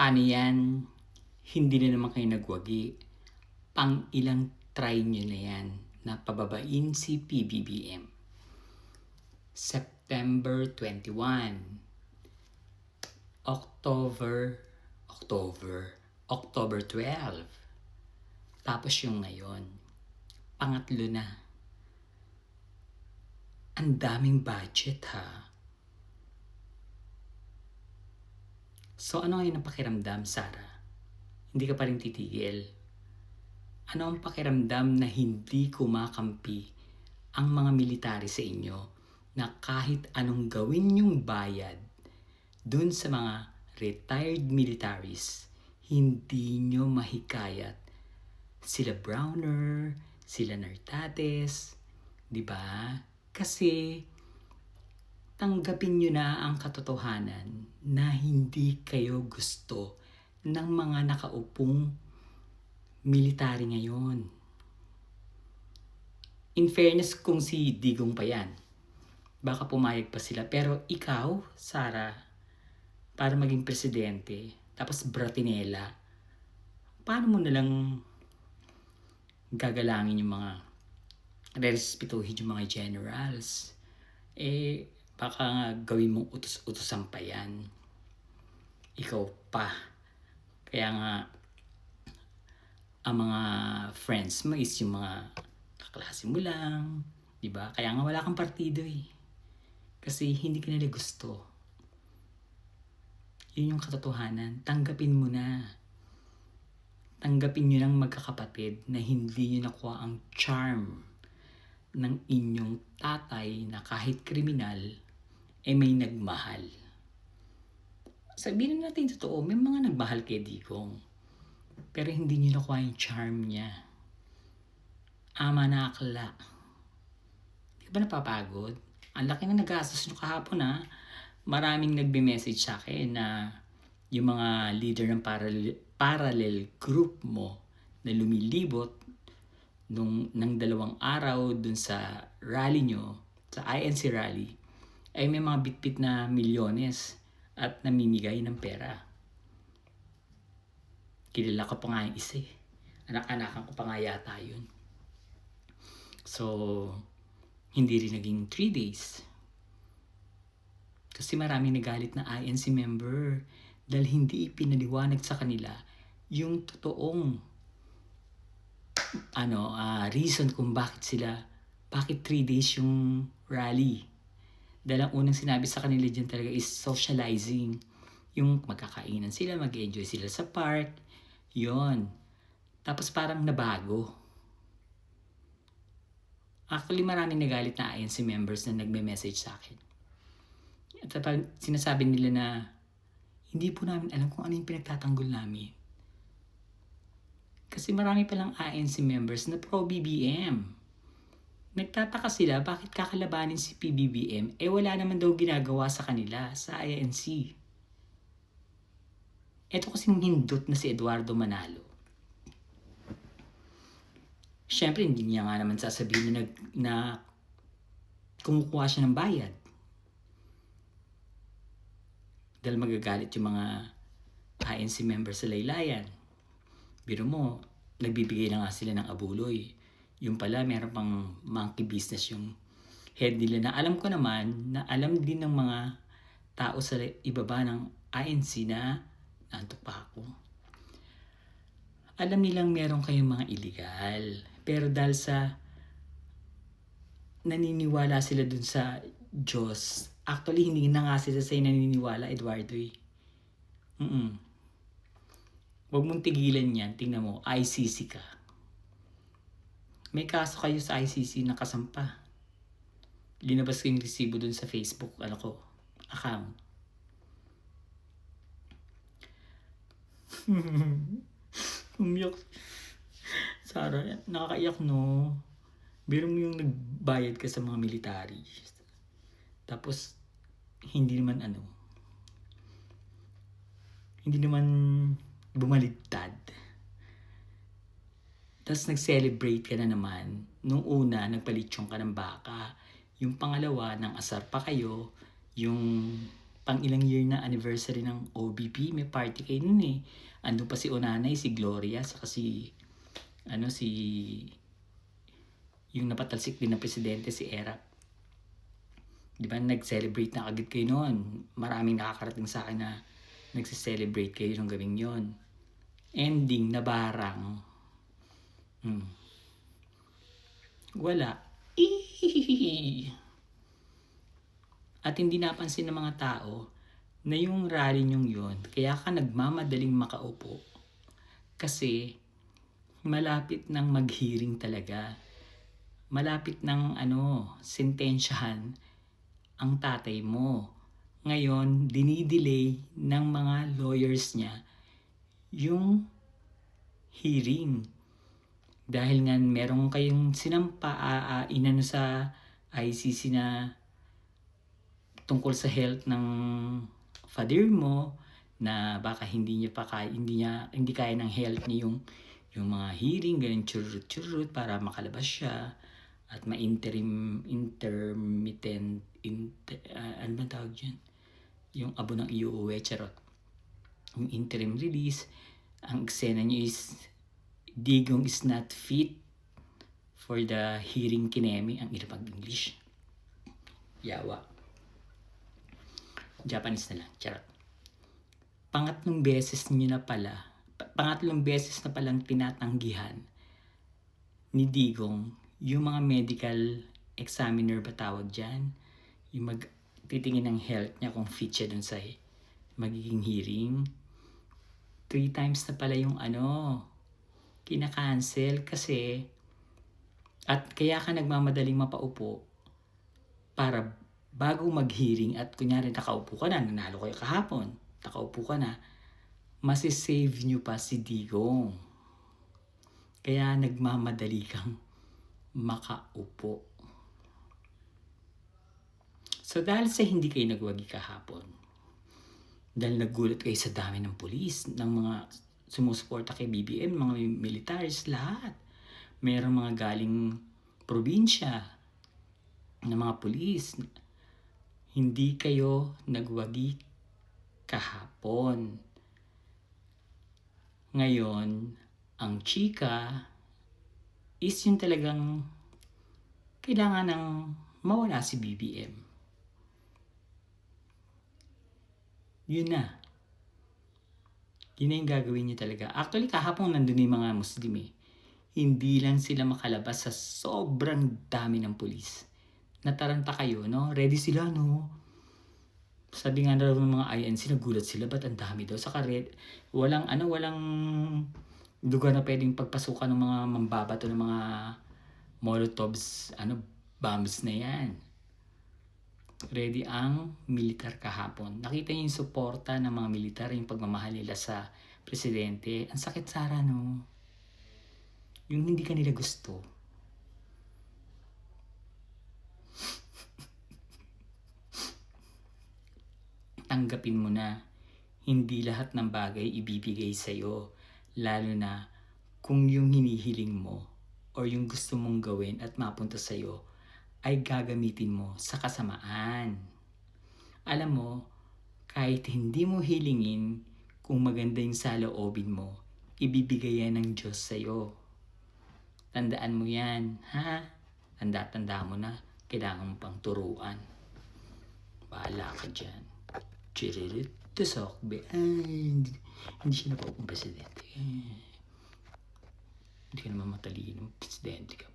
Paano yan? Hindi na naman kayo nagwagi. Pang ilang try nyo na yan na pababain si PBBM. September 21, October 12. Tapos yung ngayon, pangatlo na. Ang daming budget ha. So ano ngayon ang pakiramdam, Sarah? Hindi ka pa rin titigil. Ano ang pakiramdam na hindi kumakampi ang mga military sa inyo na kahit anong gawin yung bayad dun sa mga retired militaries, hindi nyo mahikayat sila Browner, sila Nartates, di ba? Kasi tanggapin nyo na ang katotohanan na hindi kayo gusto ng mga nakaupong military ngayon. In fairness, kung si Digong pa yan, baka pumayag pa sila. Pero ikaw, Sarah, para maging presidente, tapos Bratinela, paano mo nalang gagalangin yung mga respetuhin yung mga generals? Baka nga gawin mong utos-utosan pa yan. Ikaw pa. Kaya nga, ang mga friends mo is yung mga kaklase mo lang. Diba? Kaya nga wala kang partido eh. Kasi hindi ka nila gusto. Yun yung katotohanan. Tanggapin mo na. Tanggapin nyo lang magkakapatid na hindi nyo nakuha ang charm ng inyong tatay na kahit kriminal, may nagmahal. Sabihin natin totoo, may mga nagmahal kay Digong. Pero hindi nyo nakuha yung charm niya. Ama na akla. Di ba napapagod? Ang laki na nagastos nyo kahapon ha. Maraming nagbe-message sa akin na yung mga leader ng parallel group mo na lumilibot ng 2 araw dun sa rally nyo, sa INC rally, ay may mga bitbit na milyones at namimigay ng pera. Kilala ko pa nga yung isa eh. Anak-anakan ko pa nga yata yun. So, hindi rin naging 3 days. Kasi maraming nagalit na INC member dahil hindi ipinaliwanag sa kanila yung totoong reason kung bakit 3 days yung rally. Dahil ang unang sinabi sa kanila dyan talaga is socializing. Yung magkakainan sila, mag-enjoy sila sa park. Yon. Tapos parang nabago. Actually, maraming nagalit na INC members na nagme-message sa akin. At sinasabi nila na hindi po namin alam kung ano yung pinagtatanggol namin. Kasi marami palang ANC members na pro-BBM. Nagtataka sila bakit kakalabanin si PBBM wala naman daw ginagawa sa kanila sa INC. Ito kasing hindot na si Eduardo Manalo. Siyempre, hindi niya nga naman sasabihin na kumukuha siya ng bayad. Dahil magagalit yung mga INC members sa laylayan. Biro mo, nagbibigay na nga sila ng abuloy. Yung pala, meron pang monkey business yung head nila na alam ko naman na alam din ng mga tao sa ibaba ng INC na nantok pa ako. Alam nilang meron kayong mga illegal. Pero dahil sa naniniwala sila dun sa Diyos, actually hindi na nga sila sa'yo naniniwala, Eduardo eh. Huwag mong tigilan yan. Tingnan mo, ICC ka. May kaso kayo sa ICC na kasampa. Linabas ko yung resibo dun sa Facebook, account. Umiyak. Sarah, nakakaiyak no. Biro mo yung nagbayad ka sa mga military. Tapos, hindi naman bumaligtad. Tapos nag-celebrate ka na naman. Nung una, nagpalitsyon ka ng baka. Yung pangalawa, nang asar pa kayo. Yung pang ilang year na anniversary ng OBP, may party kayo nun eh. Andun pa si Onanay, si Gloria, saka si yung napatalsik din na presidente, si Erap. Di ba, nag-celebrate na agad kayo noon. Maraming nakakarating sa akin na nagse-celebrate kayo ng gabing yon. Ending na barang. Wala. At hindi napansin ng mga tao na yung rally nyong yun, kaya ka nagmamadaling makaupo. Kasi malapit nang mag-hearing talaga. Malapit nang sentensyahan ang tatay mo. Ngayon, dinidelay ng mga lawyers niya yung hearing. Dahil nga meron kayong sinampa, inano sa ICC na tungkol sa health ng father mo, na baka hindi kaya ng health niya yung mga hearing, ganun churut para makalabas siya at intermittent ano ba tawag dyan? Yung abo ng iuuwi, charot. Yung interim release, ang eksena niyo is Digong is not fit for the hearing kinemi. Ang ilapag English. Yawa. Japanese na lang. Charot. Pangatlong beses na palang tinatanggihan ni Digong yung mga medical examiner ba tawag dyan? Yung magtitingin ng health niya kung fit siya dun sa magiging hearing. 3 times na pala yung kinakancel kasi at kaya ka nagmamadaling mapaupo para bago mag-hearing at kunyari nakaupo ka na, nanalo kayo kahapon, nakaupo ka na, masisave nyo pa si Digong. Kaya nagmamadali kang makaupo. So dahil sa hindi kayo nagwagi kahapon, dahil nagulat kayo sa dami ng pulis, ng mga sumusuporta kay BBM, mga militaries, lahat. Mayroong mga galing probinsya na mga pulis. Hindi kayo nagwagi kahapon. Ngayon, ang chika is yung talagang kailangan ng mawala si BBM. Yun na. Yun na yung gagawin niyo talaga. Actually, kahapon nandun yung mga Muslim eh. Hindi lang sila makalabas sa sobrang dami ng pulis. Nataranta kayo, no? Ready sila, no? Sabi nga daw ng mga INC, nagulat sila, ba't ang dami daw? Saka walang lugar na pwedeng pagpasukan ng mga mambabato ng mga molotovs, bombs na yan. Ready ang militar kahapon. Nakita niyo yung suporta ng mga militar, yung pagmamahal nila sa presidente. Ang sakit, Sara, no? Yung hindi ka nila gusto. Tanggapin mo na hindi lahat ng bagay ibibigay sa'yo. Lalo na kung yung hinihiling mo o yung gusto mong gawin at mapunta sa'yo ay gagamitin mo sa kasamaan. Alam mo, kahit hindi mo hilingin, kung maganda yung saloobin mo, ibibigay yan ng Diyos sa'yo. Tandaan mo yan, ha? Tanda mo na, kailangan mo pang turuan. Bahala ka dyan. Chiririt, tusokbe. Ay, hindi siya na po akong presidente. Hindi ka naman matalino, presidente ka.